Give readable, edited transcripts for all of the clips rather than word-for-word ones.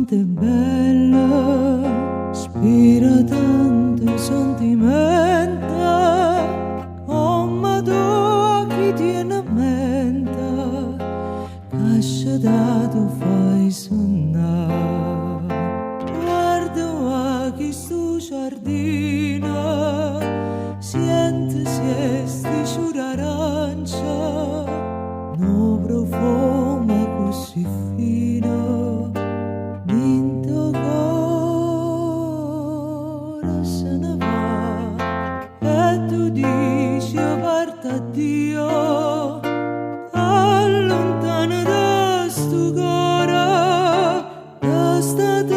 l'orizzonte è bello, ispira tanto sentimento, come tu a chi tiene a mente, cascia dato fai sonnare. Guarda a chi stu giardino, sente siesti c'urarancia, no profumo così fino, ninto cuore se ne va, e tu dici parte a Dio, allontana da sto cuore, da sta terra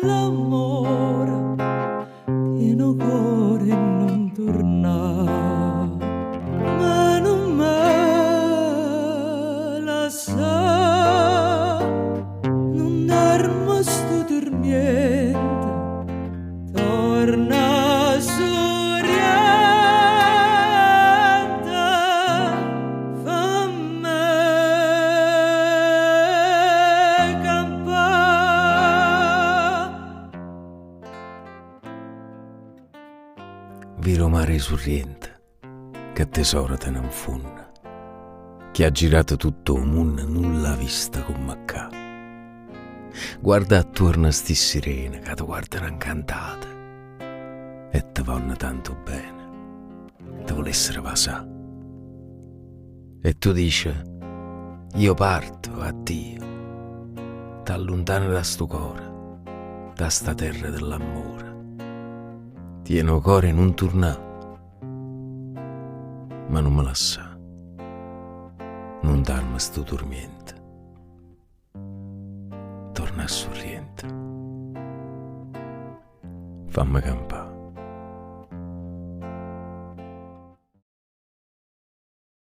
dell'amore, pieno cuore e non tornare. Ma non me la sa, non dormo sto dormiente, torna sorriente, fammi campare. Viro mare sorriente, che tesoro te ne infunna, che ha girato tutto il mondo, non l'ha vista come accà. Guarda attorno a sti sirene che ti guardano incantate e ti vanno tanto bene, ti volessero passare. E tu dici, io parto, addio, t'allontano da sto cuore, da sta terra dell'amore. Tieno cuore non tornà, ma non me la sa, non darmi sto dormiente, torna sorriente, fammi campare.